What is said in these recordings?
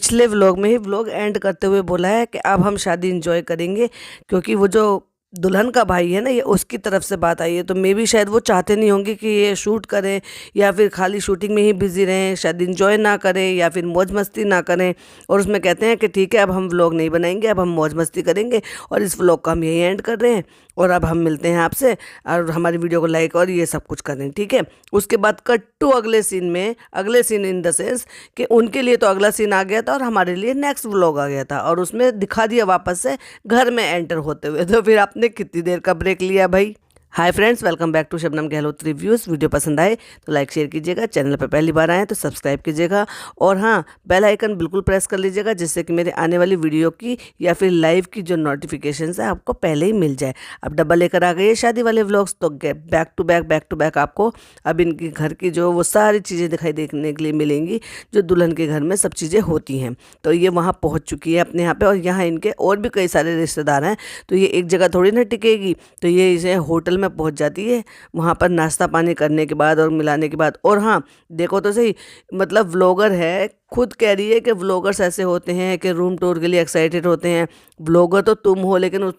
पिछले व्लॉग में ही vlog and करते हुए बोला है कि अब हम शादी इंजॉय करेंगे, क्योंकि वो जो दुल्हन का भाई है ना, ये उसकी तरफ से बात आई है। तो मे भी शायद वो चाहते नहीं होंगे कि ये शूट करें या फिर खाली शूटिंग में ही बिजी रहें, शायद इंजॉय ना करें या फिर मौज मस्ती ना करें। और उसमें कहते हैं कि ठीक है, अब हम व्लॉग नहीं बनाएंगे, अब हम मौज मस्ती करेंगे और इस व्लॉग का हम यही एंड कर रहे हैं। और अब हम मिलते हैं आपसे, और हमारी वीडियो को लाइक और ये सब कुछ करें, ठीक है। उसके बाद कट टू अगले सीन में, अगले सीन इन द सेंस कि उनके लिए तो अगला सीन आ गया था और हमारे लिए नेक्स्ट व्लॉग आ गया था, और उसमें दिखा दिया वापस से घर में एंटर होते हुए। तो फिर आपने कितनी देर का ब्रेक लिया भाई। Hi friends, welcome back to Shabnam Gehlot reviews. Video पसंद आए तो लाइक शेयर कीजिएगा, चैनल पर पहली बार आए तो सब्सक्राइब कीजिएगा, और हाँ, बेल आइकन बिल्कुल प्रेस कर लीजिएगा, जिससे कि मेरे आने वाली वीडियो की या फिर लाइव की जो नोटिफिकेशंस है आपको पहले ही मिल जाए। अब डब्बा लेकर आ गई है शादी वाले व्लॉग्स, तो बैक टू बैक आपको अब इनके घर की जो वो सारी चीज़ें दिखाई देखने के लिए मिलेंगी जो दुल्हन के घर में सब चीज़ें होती हैं। तो ये वहाँ पहुँच चुकी है अपने यहाँ पे, और यहाँ इनके और भी कई सारे रिश्तेदार हैं, तो ये एक जगह थोड़ी ना टिकेगी। तो ये इसे होटल में पहुंच जाती है, वहाँ पर नाश्ता पानी करने के बाद और मिलाने के बाद। और हाँ, देखो तो सही, मतलब व्लॉगर है, खुद कह रही है कि व्लॉगर्स ऐसे होते हैं कि रूम टूर के लिए एक्साइटेड होते हैं। व्लॉगर तो तुम हो, लेकिन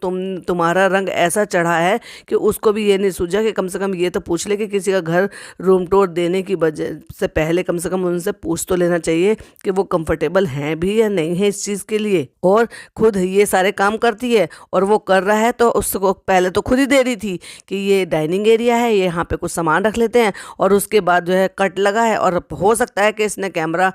तुम्हारा रंग ऐसा चढ़ा है कि उसको भी ये नहीं सूझा कि कम से कम ये तो पूछ ले कि किसी का घर रूम टूर देने की वजह से पहले कम से कम उनसे पूछ तो लेना चाहिए कि वो कंफर्टेबल हैं भी या नहीं है इस चीज़ के लिए। और खुद ये सारे काम करती है, और वो कर रहा है तो उसको पहले तो खुद ही दे रही थी कि ये डाइनिंग एरिया है, ये यहाँ पे कुछ सामान रख लेते हैं, और उसके बाद जो है कट लगा है। और हो सकता है कि इसने कैमरा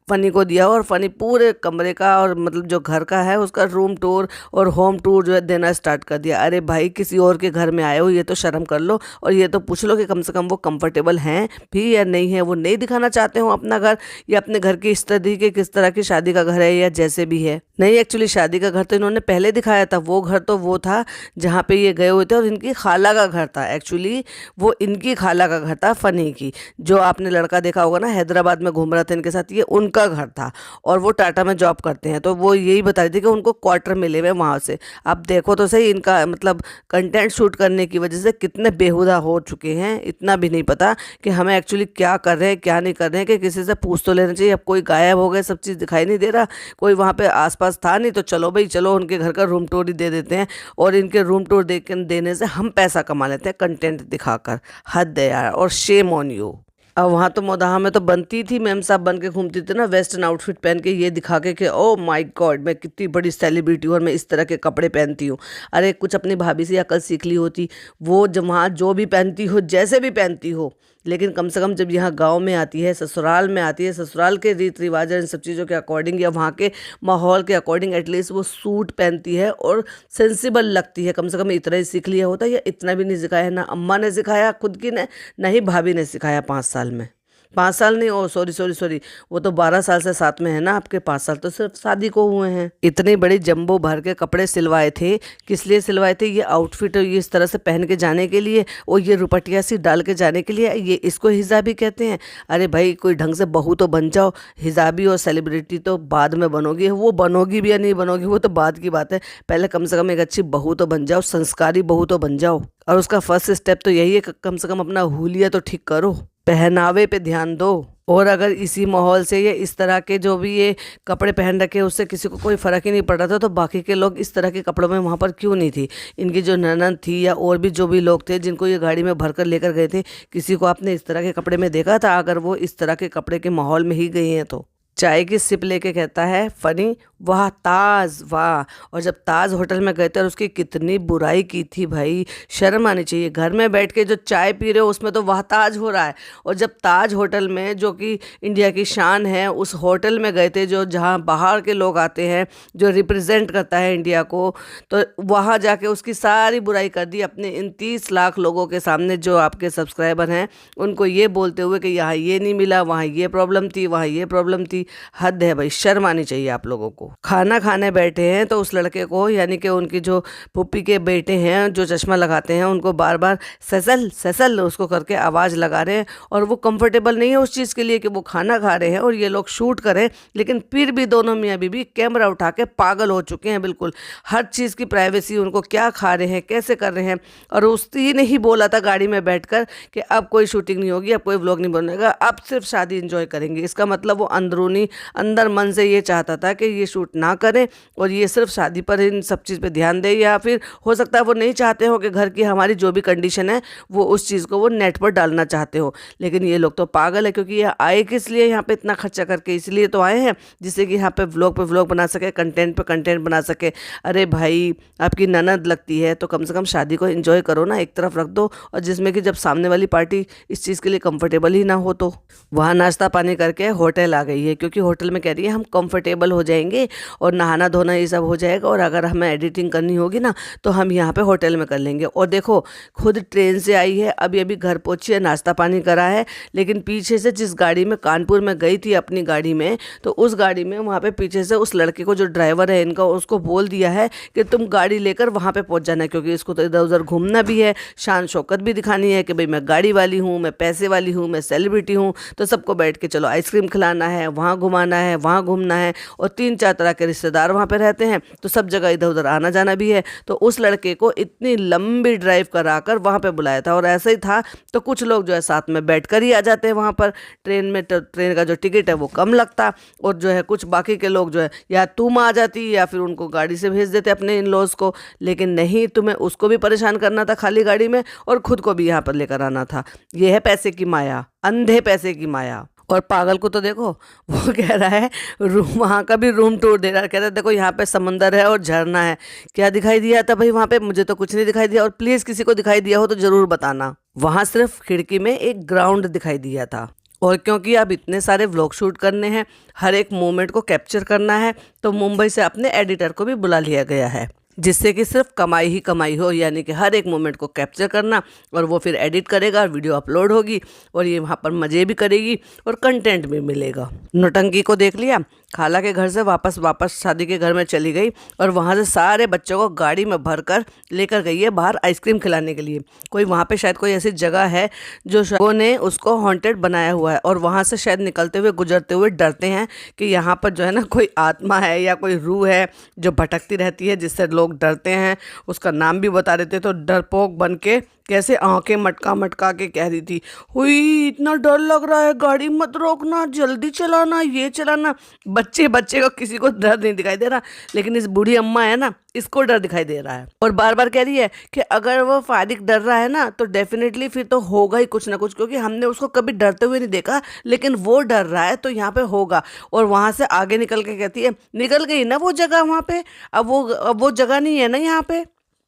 फ़नी को दिया हो और फ़नी पूरे कमरे का और मतलब जो घर का है उसका रूम टूर और होम टूर जो है देना स्टार्ट कर दिया। अरे भाई, किसी और के घर में आए हो, ये तो शर्म कर लो, और ये तो पूछ लो कि कम से कम वो कंफर्टेबल हैं भी या नहीं है। वो नहीं दिखाना चाहते हो अपना घर, या अपने घर की स्थिति के किस तरह की शादी का घर है या जैसे भी है। नहीं, एक्चुअली शादी का घर तो इन्होंने पहले दिखाया था। वो घर तो वो था जहाँ पे ये गए हुए थे, और इनकी खाला का घर था। एक्चुअली वो इनकी खाला का घर था, फ़नी की। जो आपने लड़का देखा होगा ना, हैदराबाद में घूम रहा था इनके साथ, ये उनका घर था, और वो टाटा में जॉब करते हैं। तो वो यही बता रही थी कि उनको क्वार्टर मिले हुए वहाँ से। अब देखो तो सही, इनका मतलब कंटेंट शूट करने की वजह से कितने बेहुदा हो चुके हैं, इतना भी नहीं पता कि हमें एक्चुअली क्या कर रहे हैं क्या नहीं कर रहे हैं, कि किसी से पूछ तो लेना चाहिए। अब कोई गायब हो गए, सब चीज़ दिखाई नहीं दे रहा, कोई वहाँ पे आसपास था नहीं, तो चलो भाई चलो उनके घर का रूम टूर ही दे देते हैं, और इनके रूम टूर देने से हम पैसा कमा लेते हैं कंटेंट दिखाकर। हद है यार, और शेम ऑन यू। अब वहाँ तो मोदाहा में तो बनती थी, मैम साहब बन के घूमती थी ना, वेस्टर्न आउटफिट पहन के, ये दिखा के कि ओ माय गॉड, मैं कितनी बड़ी सेलिब्रिटी हूँ और मैं इस तरह के कपड़े पहनती हूँ। अरे कुछ अपनी भाभी से अकल सीख ली होती। वो जब वहाँ जो भी पहनती हो, जैसे भी पहनती हो, लेकिन कम से कम जब यहाँ गांव में आती है, ससुराल में आती है, ससुराल के रीति रिवाज इन सब चीज़ों के अकॉर्डिंग या वहाँ के माहौल के अकॉर्डिंग एटलीस्ट वो सूट पहनती है और सेंसिबल लगती है। कम से कम इतना ही सीख लिया होता, या इतना भी नहीं सिखाया। ना अम्मा ने सिखाया खुद की ने, ना ही भाभी ने सिखाया 5 साल में। 5 साल नहीं, ओ सॉरी, वो तो 12 साल से साथ में है ना आपके। 5 साल तो सिर्फ शादी को हुए हैं। इतने बड़े जंबो भर के कपड़े सिलवाए थे, किस लिए सिलवाए थे? ये आउटफिट ये इस तरह से पहन के जाने के लिए, और ये रुपटिया सी डाल के जाने के लिए। ये इसको हिजाबी कहते हैं। अरे भाई, कोई ढंग से बहू तो बन जाओ। हिजाबी और सेलिब्रिटी तो बाद में बनोगी, वो बनोगी भी या नहीं बनोगी वो तो बाद की बात है। पहले कम से कम एक अच्छी बहू तो बन जाओ, संस्कारी बहू तो बन जाओ। और उसका फर्स्ट स्टेप तो यही है कि कम से कम अपना हुलिया तो ठीक करो, पहनावे पे ध्यान दो। और अगर इसी माहौल से या इस तरह के जो भी ये कपड़े पहन रखे, उससे किसी को कोई फ़र्क ही नहीं पड़ रहा था, तो बाकी के लोग इस तरह के कपड़ों में वहाँ पर क्यों नहीं थी? इनकी जो ननद थी या और भी जो भी लोग थे जिनको ये गाड़ी में भरकर लेकर गए थे, किसी को आपने इस तरह के कपड़े में देखा था? अगर वो इस तरह के कपड़े के माहौल में ही गई हैं तो। चाय की सिप लेके कहता है फ़नी, वाह ताज वाह। और जब ताज होटल में गए थे और उसकी कितनी बुराई की थी भाई, शर्म आनी चाहिए। घर में बैठ के जो चाय पी रहे हो उसमें तो वाह ताज हो रहा है, और जब ताज होटल में, जो कि इंडिया की शान है, उस होटल में गए थे जो जहाँ बाहर के लोग आते हैं, जो रिप्रेजेंट करता है इंडिया को, तो वहाँ जाके उसकी सारी बुराई कर दी अपने इन 30 लाख लोगों के सामने जो आपके सब्सक्राइबर हैं, उनको ये बोलते हुए कि यहाँ ये नहीं मिला, वहाँ ये प्रॉब्लम थी, वहाँ ये प्रॉब्लम थी। हद है भाई, शर्म आनी चाहिए आप लोगों को। खाना खाने बैठे हैं तो उस लड़के को, यानी कि उनकी जो पुप्पी के बेटे हैं जो चश्मा लगाते हैं, उनको बार बार सैसल सैसल उसको करके आवाज़ लगा रहे हैं, और वो कंफर्टेबल नहीं है उस चीज़ के लिए कि वो खाना खा रहे हैं और ये लोग शूट करें। लेकिन फिर भी दोनों मियाँ बीवी कैमरा उठा के पागल हो चुके हैं बिल्कुल। हर चीज़ की प्राइवेसी, उनको क्या खा रहे हैं, कैसे कर रहे हैं। और उसने ने ही बोला था गाड़ी में बैठकर कि अब कोई शूटिंग नहीं होगी, अब कोई व्लॉग नहीं बनेगा, अब सिर्फ शादी इंजॉय करेंगे। इसका मतलब वो अंदरूनी टोनी अंदर मन से ये चाहता था कि ये शूट ना करें और ये सिर्फ शादी पर इन सब चीज़ पे ध्यान दे, या फिर हो सकता है वो नहीं चाहते हो कि घर की हमारी जो भी कंडीशन है वो उस चीज़ को वो नेट पर डालना चाहते हो। लेकिन ये लोग तो पागल है, क्योंकि ये आए किस लिए यहाँ पे इतना खर्चा करके, इसलिए तो आए हैं जिससे कि यहाँ पे व्लॉग बना सके, कंटेंट पे कंटेंट बना सके। अरे भाई, आपकी ननद लगती है तो कम से कम शादी को एंजॉय करो ना, एक तरफ रख दो। और जिसमें कि जब सामने वाली पार्टी इस चीज़ के लिए कंफर्टेबल ही ना हो तो वहाँ नाश्ता पानी करके होटल आ गई है, क्योंकि होटल में कह रही है हम कंफर्टेबल हो जाएंगे और नहाना धोना ये सब हो जाएगा, और अगर हमें एडिटिंग करनी होगी ना तो हम यहाँ पे होटल में कर लेंगे। और देखो, खुद ट्रेन से आई है, अभी अभी घर पहुंची है, नाश्ता पानी करा है, लेकिन पीछे से जिस गाड़ी में कानपुर में गई थी अपनी गाड़ी में, तो उस गाड़ी में वहाँ पे पीछे से उस लड़के को जो ड्राइवर है इनका, उसको बोल दिया है कि तुम गाड़ी लेकर वहाँ पे पहुँच जाना, क्योंकि इसको तो इधर उधर घूमना भी है, शान शौकत भी दिखानी है कि भाई मैं गाड़ी वाली हूँ, मैं पैसे वाली हूँ, मैं सेलिब्रिटी हूँ। तो सबको बैठ के चलो आइसक्रीम खिलाना है, वहाँ घुमाना है, वहाँ घूमना है, और 3-4 तरह के रिश्तेदार वहाँ पे रहते हैं, तो सब जगह इधर उधर आना जाना भी है। तो उस लड़के को इतनी लंबी ड्राइव कराकर वहाँ पे बुलाया था, और ऐसा ही था तो कुछ लोग जो है साथ में बैठ कर ही आ जाते हैं वहाँ पर ट्रेन में, तो ट्रेन का जो टिकट है वो कम लगता, और जो है कुछ बाकी के लोग जो है या तुम आ जाती या फिर उनको गाड़ी से भेज देते अपने इन लॉज को। लेकिन नहीं, तुम्हें उसको भी परेशान करना था खाली गाड़ी में, और खुद को भी यहाँ पर लेकर आना था। ये है पैसे की माया, अंधे पैसे की माया। और पागल को तो देखो, वो कह रहा है रूम, वहाँ का भी रूम टूर दे रहा है, कह रहा है देखो यहाँ पे समंदर है और झरना है। क्या दिखाई दिया था भाई वहाँ पे? मुझे तो कुछ नहीं दिखाई दिया, और प्लीज़ किसी को दिखाई दिया हो तो ज़रूर बताना। वहाँ सिर्फ खिड़की में एक ग्राउंड दिखाई दिया था, और क्योंकि अब इतने सारे व्लॉग शूट करने हैं, हर एक मोमेंट को कैप्चर करना है, तो मुंबई से अपने एडिटर को भी बुला लिया गया है, जिससे कि सिर्फ कमाई ही कमाई हो, यानी कि हर एक मोमेंट को कैप्चर करना, और वो फिर एडिट करेगा, वीडियो अपलोड होगी, और ये वहाँ पर मज़े भी करेगी और कंटेंट भी मिलेगा। नौटंकी को देख लिया, खाला के घर से वापस शादी के घर में चली गई, और वहाँ से सारे बच्चों को गाड़ी में भरकर लेकर गई है बाहर आइसक्रीम खिलाने के लिए। कोई वहाँ पे शायद कोई ऐसी जगह है जो लोगों ने उसको हॉन्टेड बनाया हुआ है, और वहाँ से शायद निकलते हुए गुजरते हुए डरते हैं कि यहाँ पर जो है ना कोई आत्मा है या कोई रूह है जो भटकती रहती है, जिससे लोग डरते हैं। उसका नाम भी बता देते, तो डरपोक बन के कैसे आंखें मटका मटका के कह रही थी, हुई इतना डर लग रहा है, गाड़ी मत रोकना, जल्दी चलाना, ये चलाना। बच्चे को किसी को डर नहीं दिखाई दे रहा, लेकिन इस बूढ़ी अम्मा है ना, इसको डर दिखाई दे रहा है, और बार बार कह रही है कि अगर वो फारिक डर रहा है ना तो डेफिनेटली फिर तो होगा ही कुछ ना कुछ, क्योंकि हमने उसको कभी डरते हुए नहीं देखा, लेकिन वो डर रहा है तो यहाँ पे होगा। और वहाँ से आगे निकल के कहती है, निकल गई ना वो जगह वहाँ पे, अब वो जगह नहीं है ना यहाँ पे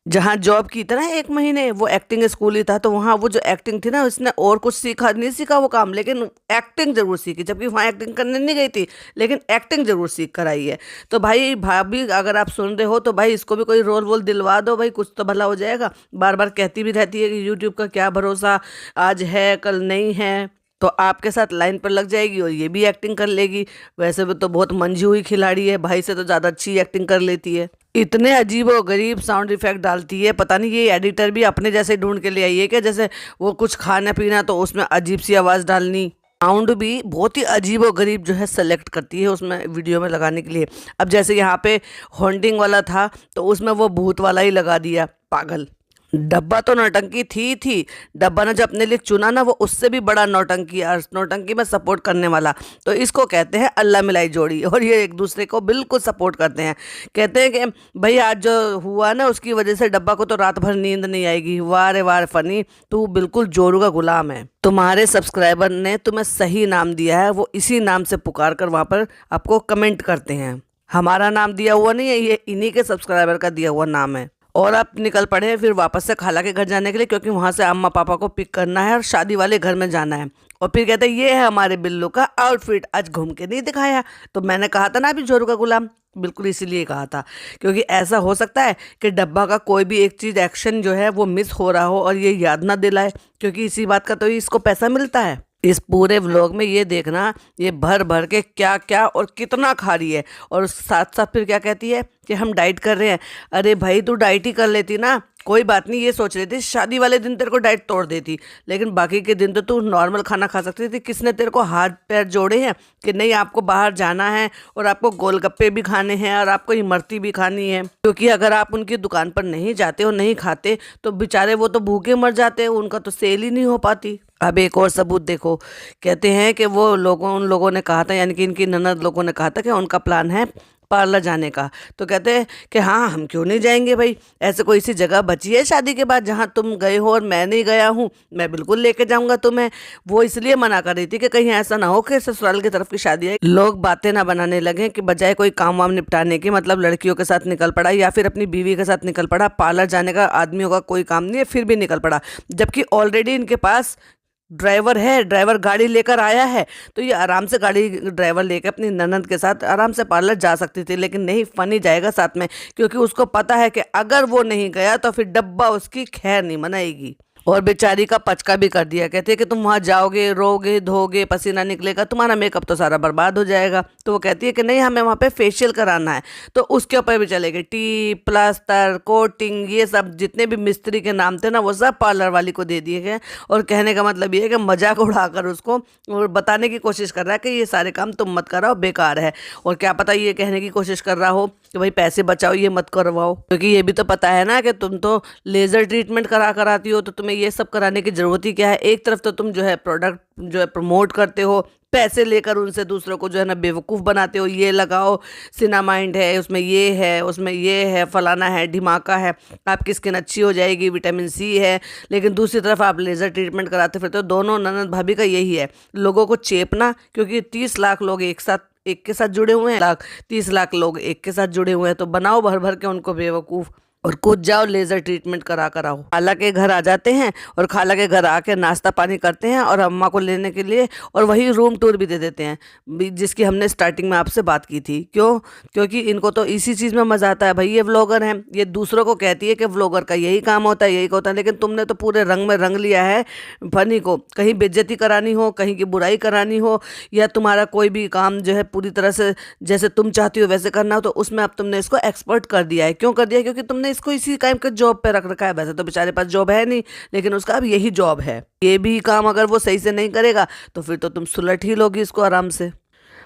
जहाँ जॉब की था ना 1 महीने, वो एक्टिंग स्कूल ही था, तो वहाँ वो जो एक्टिंग थी ना, उसने और कुछ नहीं सीखा वो काम, लेकिन एक्टिंग जरूर सीखी, जबकि वहाँ एक्टिंग करने नहीं गई थी, लेकिन एक्टिंग जरूर सीख कर आई है। तो भाई भाभी, अगर आप सुन रहे हो तो भाई इसको भी कोई रोल वोल दिलवा दो भाई, कुछ तो भला हो जाएगा। बार बार कहती भी रहती है कि यूट्यूब का क्या भरोसा, आज है कल नहीं है, तो आपके साथ लाइन पर लग जाएगी और ये भी एक्टिंग कर लेगी। वैसे भी तो बहुत मंझी हुई खिलाड़ी है, भाई से तो ज़्यादा अच्छी एक्टिंग कर लेती है। इतने अजीब और गरीब साउंड इफेक्ट डालती है, पता नहीं ये एडिटर भी अपने जैसे ढूंढ के ले आई है क्या, जैसे वो कुछ खाना पीना तो उसमें अजीब सी आवाज़ डालनी, साउंड भी बहुत ही अजीब और गरीब जो है सेलेक्ट करती है उसमें वीडियो में लगाने के लिए। अब जैसे यहाँ पे हॉन्टिंग वाला था तो उसमें वो भूत वाला ही लगा दिया, पागल। डब्बा तो नौटंकी थी, डब्बा ने जो अपने लिए चुना ना वो उससे भी बड़ा नौटंकी, और नौटंकी में सपोर्ट करने वाला, तो इसको कहते हैं अल्लाह मिलाई जोड़ी, और ये एक दूसरे को बिल्कुल सपोर्ट करते हैं। कहते हैं कि भाई आज जो हुआ ना उसकी वजह से डब्बा को तो रात भर नींद नहीं आएगी। वाह रे वाह फनी, तू बिल्कुल जोरू का गुलाम है। तुम्हारे सब्सक्राइबर ने तुम्हें सही नाम दिया है, वो इसी नाम से पुकार कर वहाँ पर आपको कमेंट करते हैं। हमारा नाम दिया हुआ नहीं है, ये इन्हीं के सब्सक्राइबर का दिया हुआ नाम है। और आप निकल पड़े हैं फिर वापस से खाला के घर जाने के लिए, क्योंकि वहाँ से अम्मा पापा को पिक करना है और शादी वाले घर में जाना है। और फिर कहते हैं ये है हमारे बिल्लू का आउटफिट, आज घूम के नहीं दिखाया। तो मैंने कहा था ना अभी जोरू का गुलाम, बिल्कुल इसीलिए कहा था, क्योंकि ऐसा हो सकता है कि डब्बा का कोई भी एक चीज़ एक्शन जो है वो मिस हो रहा हो और ये याद ना दिलाए, क्योंकि इसी बात का तो इसको पैसा मिलता है। इस पूरे व्लॉग में ये देखना, ये भर भर के क्या क्या और कितना खा रही है, और साथ साथ फिर क्या कहती है कि हम डाइट कर रहे हैं। अरे भाई तू डाइट ही कर लेती ना, कोई बात नहीं। ये सोच रही थी शादी वाले दिन तेरे को डाइट तोड़ देती, लेकिन बाकी के दिन तो तू नॉर्मल खाना खा सकती थी। किसने तेरे को हाथ पैर जोड़े हैं कि नहीं आपको बाहर जाना है और आपको गोलगप्पे भी खाने हैं और आपको इमरती भी खानी है? क्योंकि अगर आप उनकी दुकान पर नहीं जाते और नहीं खाते तो बेचारे वो तो भूखे मर जाते हैं, उनका तो सेल ही नहीं हो पाती। अब एक और सबूत देखो, कहते हैं कि उन लोगों ने कहा था, यानी कि इनकी ननद लोगों ने कहा था कि उनका प्लान है पार्लर जाने का। तो कहते हैं कि हाँ, हम क्यों नहीं जाएंगे भाई, ऐसे कोई सी जगह बची है शादी के बाद जहाँ तुम गए हो और मैं नहीं गया हूँ, मैं बिल्कुल लेके जाऊंगा तुम्हें। वो इसलिए मना कर रही थी कि कहीं ऐसा ना हो कि ससुराल की तरफ की शादी है, लोग बातें ना बनाने लगे कि बजाय कोई काम वाम निपटाने की, मतलब लड़कियों के साथ निकल पड़ा या फिर अपनी बीवी के साथ निकल पड़ा। पार्लर जाने का आदमियों का कोई काम नहीं है, फिर भी निकल पड़ा, जबकि ऑलरेडी इनके पास ड्राइवर है, ड्राइवर गाड़ी लेकर आया है। तो ये आराम से गाड़ी ड्राइवर लेकर अपनी ननद के साथ आराम से पार्लर जा सकती थी, लेकिन नहीं, फनी जाएगा साथ में, क्योंकि उसको पता है कि अगर वो नहीं गया तो फिर डब्बा उसकी खैर नहीं मनाएगी। और बेचारी का पचका भी कर दिया, कहते हैं कि तुम वहां जाओगे, रोगे धोगे, पसीना निकलेगा, तुम्हारा मेकअप तो सारा बर्बाद हो जाएगा। तो वो कहती है कि नहीं, हमें वहां पे फेशियल कराना है, तो उसके ऊपर भी चलेगी टी प्लास्टर कोटिंग, ये सब जितने भी मिस्त्री के नाम थे ना, वो सब पार्लर वाली को दे दिए गए। और कहने का मतलब ये है कि मजाक उड़ाकर उसको और बताने की कोशिश कर रहा है कि ये सारे काम तुम मत कराओ, बेकार है। और क्या पता ये कहने की कोशिश कर रहा हो कि भाई पैसे बचाओ, ये मत करवाओ, क्योंकि ये भी तो पता है ना कि तुम तो लेजर ट्रीटमेंट कराती हो, तो तुम्हें ये सब कराने की जरूरत ही क्या है। एक तरफ तो तुम जो है प्रोडक्ट जो है प्रमोट करते हो, पैसे लेकर उनसे दूसरों को जो है ना बेवकूफ़ बनाते हो, ये लगाओ सिनामाइंड है, उसमें ये है, उसमें ये है, फलाना है, ढिमाका है, आपकी स्किन अच्छी हो जाएगी, विटामिन सी है। लेकिन दूसरी तरफ आप लेज़र ट्रीटमेंट कराते फिरते हो। दोनों ननद भाभी का यही है, लोगों को चेपना, क्योंकि 30 लाख लोग एक के साथ जुड़े हुए हैं, 30 लाख लोग एक के साथ जुड़े हुए हैं, तो बनाओ भर भर के उनको बेवकूफ़ और कूद जाओ, लेजर ट्रीटमेंट कर आओ। खाला के घर आ जाते हैं और खाला के घर आके नाश्ता पानी करते हैं और अम्मा को लेने के लिए, और वही रूम टूर भी दे देते हैं, जिसकी हमने स्टार्टिंग में आपसे बात की थी। क्यों? क्योंकि इनको तो इसी चीज़ में मज़ा आता है भाई, ये व्लॉगर हैं, ये दूसरों को कहती है कि व्लॉगर का यही काम होता है, यही होता है, लेकिन तुमने तो पूरे रंग में रंग लिया है फनी को। कहीं बेइज्जती करानी हो, कहीं की बुराई करानी हो, या तुम्हारा कोई भी काम जो है पूरी तरह से जैसे तुम चाहती हो वैसे करना हो, तो उसमें अब तुमने इसको एक्सपर्ट कर दिया है। क्यों कर दिया है? क्योंकि तुमने इसको इसी टाइम के जॉब पे रख रखा है। वैसे तो बेचारे पास जॉब है नहीं, लेकिन उसका अब यही जॉब है। ये भी काम अगर वो सही से नहीं करेगा तो फिर तो तुम सुलट ही लोगी इसको आराम से।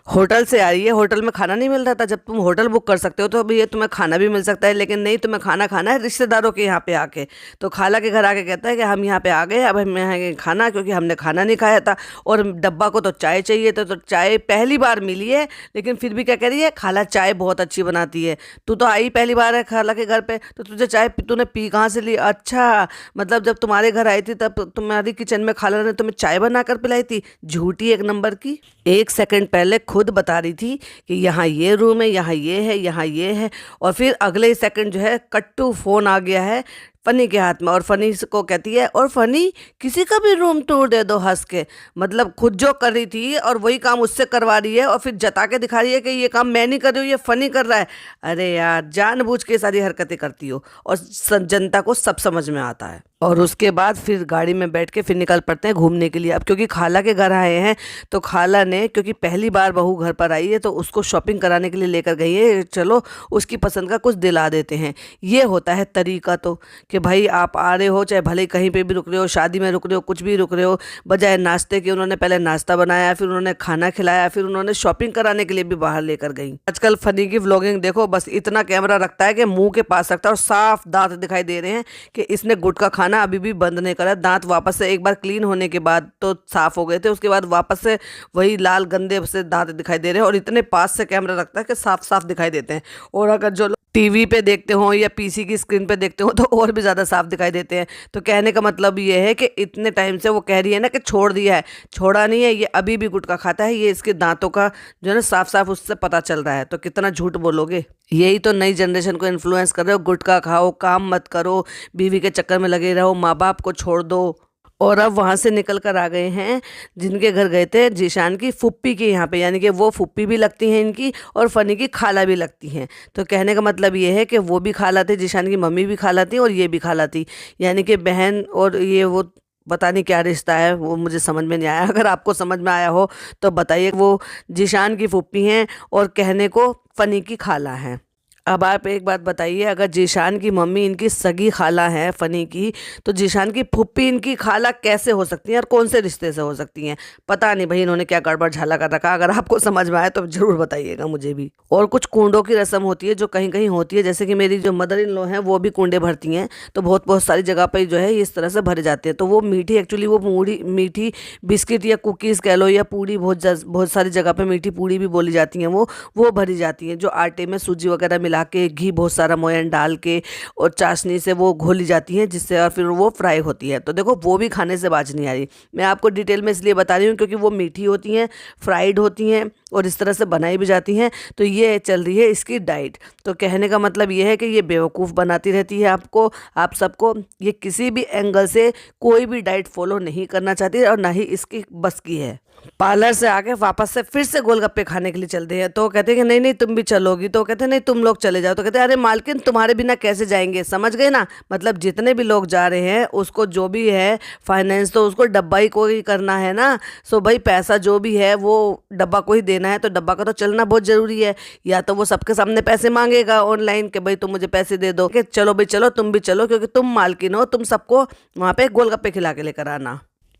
होटल से आ रही है, होटल में खाना नहीं मिल रहा था, जब तुम होटल बुक कर सकते हो तो अभी ये तुम्हें खाना भी मिल सकता है, लेकिन नहीं, तुम्हें खाना खाना है रिश्तेदारों के यहाँ पे आके। तो खाला के घर आके कहता है कि हम यहाँ पे आ गए, अब हमें यहाँ खाना, क्योंकि हमने खाना नहीं खाया था, और डब्बा को तो चाय चाहिए था। तो चाय पहली बार मिली है, लेकिन फिर भी क्या कह रही है, खाला चाय बहुत अच्छी बनाती है। तू तो आई पहली बार है खाला के घर पे, तो तुझे चाय तूने पी कहाँ से ली? अच्छा, मतलब जब तुम्हारे घर आई थी तब तुम्हारी किचन में खाला ने तुम्हें चाय बनाकर पिलाई थी? झूठी एक नंबर की। 1 सेकंड पहले खुद बता रही थी कि यहाँ ये रूम है, यहाँ ये है, यहाँ ये है, और फिर अगले सेकंड जो है कट्टू फोन आ गया है फनी के हाथ में, और फनी को कहती है, और फनी किसी का भी रूम टूर दे दो, हंस के। मतलब खुद जो कर रही थी और वही काम उससे करवा रही है, और फिर जता के दिखा रही है कि ये काम मैं नहीं कर रही हूँ, ये फनी कर रहा है। अरे यार, जानबूझ के सारी हरकतें करती हो, और जनता को सब समझ में आता है। और उसके बाद फिर गाड़ी में बैठ के फिर निकल पड़ते हैं घूमने के लिए। अब क्योंकि खाला के घर आए हैं, तो खाला ने, क्योंकि पहली बार बहू घर पर आई है, तो उसको शॉपिंग कराने के लिए लेकर गई है, चलो उसकी पसंद का कुछ दिला देते हैं। ये होता है तरीका तो, कि भाई आप आ रहे हो, चाहे भले कहीं पे भी रुक रहे हो, शादी में रुक रहे हो, कुछ भी रुक रहे हो, बजाय नाश्ते के उन्होंने पहले नाश्ता बनाया, फिर उन्होंने खाना खिलाया, फिर उन्होंने शॉपिंग कराने के लिए भी बाहर लेकर गई। आजकल फनी की व्लॉगिंग देखो, बस इतना कैमरा रखता है कि मुंह के पास रखता है, और साफ दांत दिखाई दे रहे हैं कि इसने गुटखा खाना अभी भी बंद नहीं करा। दांत वापस से एक बार क्लीन होने के बाद तो साफ हो गए थे, उसके बाद वापस से वही लाल गंदे से दांत दिखाई दे रहे हैं, और इतने पास से कैमरा रखता है कि साफ साफ दिखाई देते हैं। और अगर जो टीवी पे देखते हो या पीसी की स्क्रीन पे देखते हो तो और भी ज़्यादा साफ दिखाई देते हैं। तो कहने का मतलब ये है कि इतने टाइम से वो कह रही है ना कि छोड़ दिया है, छोड़ा नहीं है, ये अभी भी गुटखा खाता है। ये इसके दांतों का जो है ना साफ साफ उससे पता चल रहा है। तो कितना झूठ बोलोगे? यही तो नई जनरेशन को इन्फ्लुएंस कर रहे हो, गुटखा खाओ, काम मत करो, बीवी के चक्कर में लगे रहो, माँ बाप को छोड़ दो। और अब वहाँ से निकल कर आ गए हैं जिनके घर गए थे, जीशान की फुप्पी के यहाँ पे, यानी कि वो फुप्पी भी लगती हैं इनकी, और फनी की खाला भी लगती हैं। तो कहने का मतलब ये है कि वो भी खाला थे, जीशान की मम्मी भी खाला थी, और ये भी खाला थी, यानी कि बहन। और ये वो पता नहीं क्या रिश्ता है, वो मुझे समझ में नहीं आया। अगर आपको समझ में आया हो तो बताइए। वो जीशान की फुप्पी हैं और कहने को फनी की खाला हैं। अब आप एक बात बताइए, अगर जीशान की मम्मी इनकी सगी खाला है फनी की, तो जीशान की फुप्पी इनकी खाला कैसे हो सकती हैं और कौन से रिश्ते से हो सकती हैं? पता नहीं भाई इन्होंने क्या गड़बड़ झाला कर रखा। अगर आपको समझ में आए तो जरूर बताइएगा मुझे भी। और कुछ कुंडों की रस्म होती है जो कहीं कहीं होती है, जैसे कि मेरी जो मदर इन लॉ है वो भी कुंडे भरती हैं, तो बहुत बहुत सारी जगह पर जो है इस तरह से भरे जाते हैं। तो वो मीठी एक्चुअली वो पूड़ी मीठी बिस्किट या कुकीज़ कह लो या पूड़ी, बहुत सारी जगह पे मीठी पूड़ी भी बोली जाती हैं, वो भरी जाती हैं, जो आटे में सूजी वगैरह मिला के घी बहुत सारा मोयन डाल के और चाशनी से वो घोली जाती हैं, जिससे और फिर वो फ्राई होती है। तो देखो वो भी खाने से बाज नहीं आ रही। मैं आपको डिटेल में इसलिए बता रही हूँ क्योंकि वो मीठी होती हैं, फ्राइड होती हैं और इस तरह से बनाई भी जाती हैं। तो ये चल रही है इसकी डाइट। तो कहने का मतलब ये है कि ये बेवकूफ़ बनाती रहती है आपको, आप सबको। ये किसी भी एंगल से कोई भी डाइट फॉलो नहीं करना चाहती और ना ही इसकी बस की है। पार्लर से आके वापस से फिर से गोलगप्पे खाने के लिए चलते हैं, तो कहते हैं कि नहीं नहीं तुम भी चलोगी, तो कहते हैं नहीं तुम लोग चले जाओ, तो कहते हैं अरे मालकिन तुम्हारे बिना कैसे जाएंगे, समझ गए ना? मतलब जितने भी लोग जा रहे हैं उसको जो भी है फाइनेंस तो उसको डब्बा ही को ही करना है ना। सो भाई पैसा जो भी है वो डब्बा को ही देना है, तो डब्बा का तो चलना बहुत ज़रूरी है। या तो वो सबके सामने पैसे मांगेगा ऑनलाइन कि भाई तुम मुझे पैसे दे दो, कि चलो भाई चलो तुम भी चलो क्योंकि तुम मालकिन हो, तुम सबको वहाँ पे गोलगप्पे खिला के लेकर आना।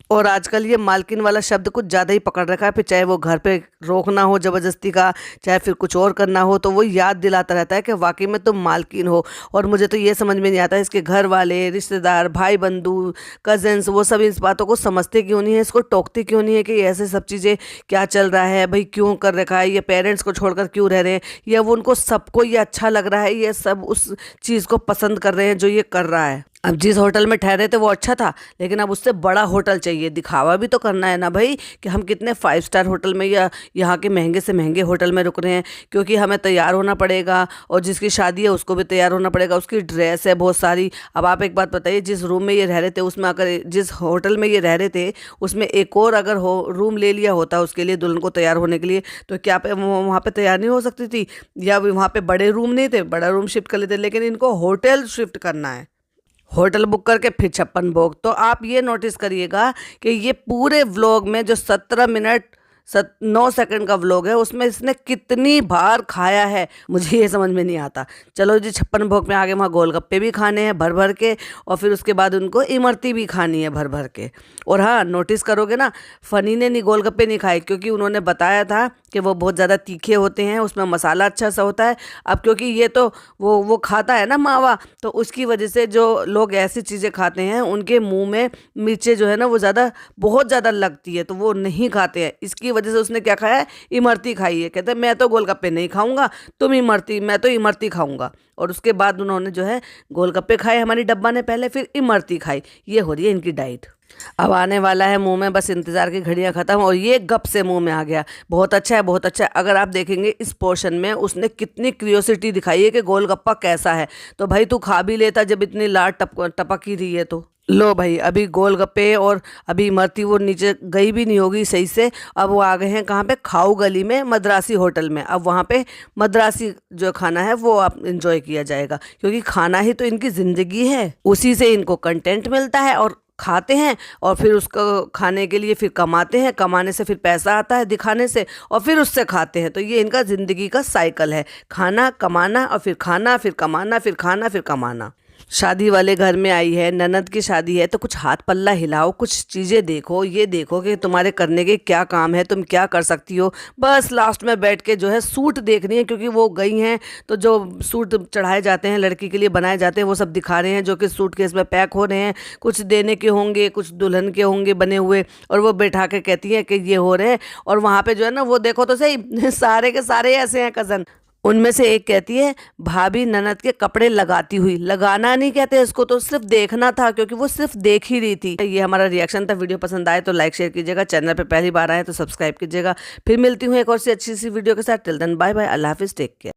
और आजकल ये मालकिन वाला शब्द कुछ ज़्यादा ही पकड़ रखा है, फिर चाहे वो घर पे रोकना हो ज़बरदस्ती का, चाहे फिर कुछ और करना हो, तो वो याद दिलाता रहता है कि वाकई में तुम मालकिन हो। और मुझे तो ये समझ में नहीं आता इसके घर वाले, रिश्तेदार, भाई बंधु, कज़न्स, वो सब इस बातों को समझते क्यों नहीं है, इसको टोकते क्यों नहीं है कि ऐसे सब चीज़ें क्या चल रहा है भाई, क्यों कर रखा है, ये पेरेंट्स को छोड़कर क्यों रह रहे हैं, या वो उनको सबको ये अच्छा लग रहा है, ये सब उस चीज़ को पसंद कर रहे हैं जो ये कर रहा है। अब जिस होटल में ठहरे थे वो अच्छा था, लेकिन अब उससे बड़ा होटल चाहिए। दिखावा भी तो करना है ना भाई कि हम कितने 5 स्टार होटल में या यहाँ के महंगे से महंगे होटल में रुक रहे हैं, क्योंकि हमें तैयार होना पड़ेगा और जिसकी शादी है उसको भी तैयार होना पड़ेगा, उसकी ड्रेस है बहुत सारी। अब आप एक बात बताइए, जिस रूम में ये रह रहे थे उसमें अगर जिस होटल में ये रह रहे थे उसमें एक और अगर रूम ले लिया होता उसके लिए, दुल्हन को तैयार होने के लिए, तो क्या वहाँ पर तैयार नहीं हो सकती थी? या वहाँ पर बड़े रूम नहीं थे, बड़ा रूम शिफ्ट कर लेते, लेकिन इनको होटल शिफ्ट करना है, होटल बुक करके फिर 56 भोग। तो आप ये नोटिस करिएगा कि ये पूरे व्लॉग में जो 17 मिनट 9 सेकंड का व्लॉग है उसमें इसने कितनी बार खाया है मुझे ये समझ में नहीं आता। चलो जी 56 भोग में आगे वहाँ गोलगप्पे भी खाने हैं भर भर के, और फिर उसके बाद उनको इमरती भी खानी है भर भर के। और हाँ नोटिस करोगे ना, फनी ने नहीं गोलगप्पे नहीं खाए क्योंकि उन्होंने बताया था कि वो बहुत ज़्यादा तीखे होते हैं, उसमें मसाला अच्छा सा होता है। अब क्योंकि ये तो वो खाता है ना मावा, तो उसकी वजह से जो लोग ऐसी चीज़ें खाते हैं उनके मुंह में मिर्चें जो है ना वो बहुत ज़्यादा लगती है, तो वो नहीं खाते हैं। इसकी वजह से उसने क्या खाया है, इमरती खाई है। कहते हैं मैं तो गोलगप्पे नहीं खाऊंगा, तुम इमरती, मैं तो इमरती खाऊंगा। और उसके बाद उन्होंने जो है गोलगप्पे खाए हमारी डब्बा ने पहले, फिर इमरती खाई। ये हो रही है इनकी डाइट। अब आने वाला है मुंह में, बस इंतज़ार की घड़ियां ख़त्म और ये गप से मुंह में आ गया। बहुत अच्छा है, बहुत अच्छा है। अगर आप देखेंगे इस पोर्शन में उसने कितनी क्यूरियोसिटी दिखाई है कि गोलगप्पा कैसा है, तो भाई तू खा भी लेता जब इतनी लाड टपक ही रही है। तो लो भाई अभी गोलगप्पे और अभी इमरती वो नीचे गई भी नहीं होगी सही से। अब वो आ गए हैं कहाँ पे, खाऊ गली में मद्रासी होटल में। अब वहाँ पे मद्रासी जो खाना है वो आप इंजॉय किया जाएगा, क्योंकि खाना ही तो इनकी ज़िंदगी है, उसी से इनको कंटेंट मिलता है और खाते हैं और फिर उसको खाने के लिए फिर कमाते हैं, कमाने से फिर पैसा आता है दिखाने से, और फिर उससे खाते हैं। तो ये इनका ज़िंदगी का साइकिल है, खाना कमाना और फिर खाना, फिर कमाना, फिर खाना, फिर कमाना। शादी वाले घर में आई है, ननद की शादी है, तो कुछ हाथ पल्ला हिलाओ, कुछ चीज़ें देखो, ये देखो कि तुम्हारे करने के क्या काम है, तुम क्या कर सकती हो। बस लास्ट में बैठ के जो है सूट देखनी है, क्योंकि वो गई हैं तो जो सूट चढ़ाए जाते हैं लड़की के लिए बनाए जाते हैं वो सब दिखा रहे हैं, जो कि सूटकेस में पैक हो रहे हैं। कुछ देने के होंगे, कुछ दुल्हन के होंगे बने हुए, और वो बैठा के कहती है कि ये हो रहे हैं। और वहाँ पे जो है ना वो देखो तो सही सारे के सारे ऐसे हैं कज़न। उनमें से एक कहती है भाभी ननद के कपड़े लगाती हुई, लगाना नहीं कहते इसको, तो सिर्फ देखना था, क्योंकि वो सिर्फ देख ही रही थी। ये हमारा रिएक्शन था। वीडियो पसंद आए तो लाइक शेयर कीजिएगा, चैनल पे पहली बार आए तो सब्सक्राइब कीजिएगा। फिर मिलती हूँ एक और सी अच्छी सी वीडियो के साथ। टिल देन बाय बाय, अल्लाह हाफिज़, टेक केयर।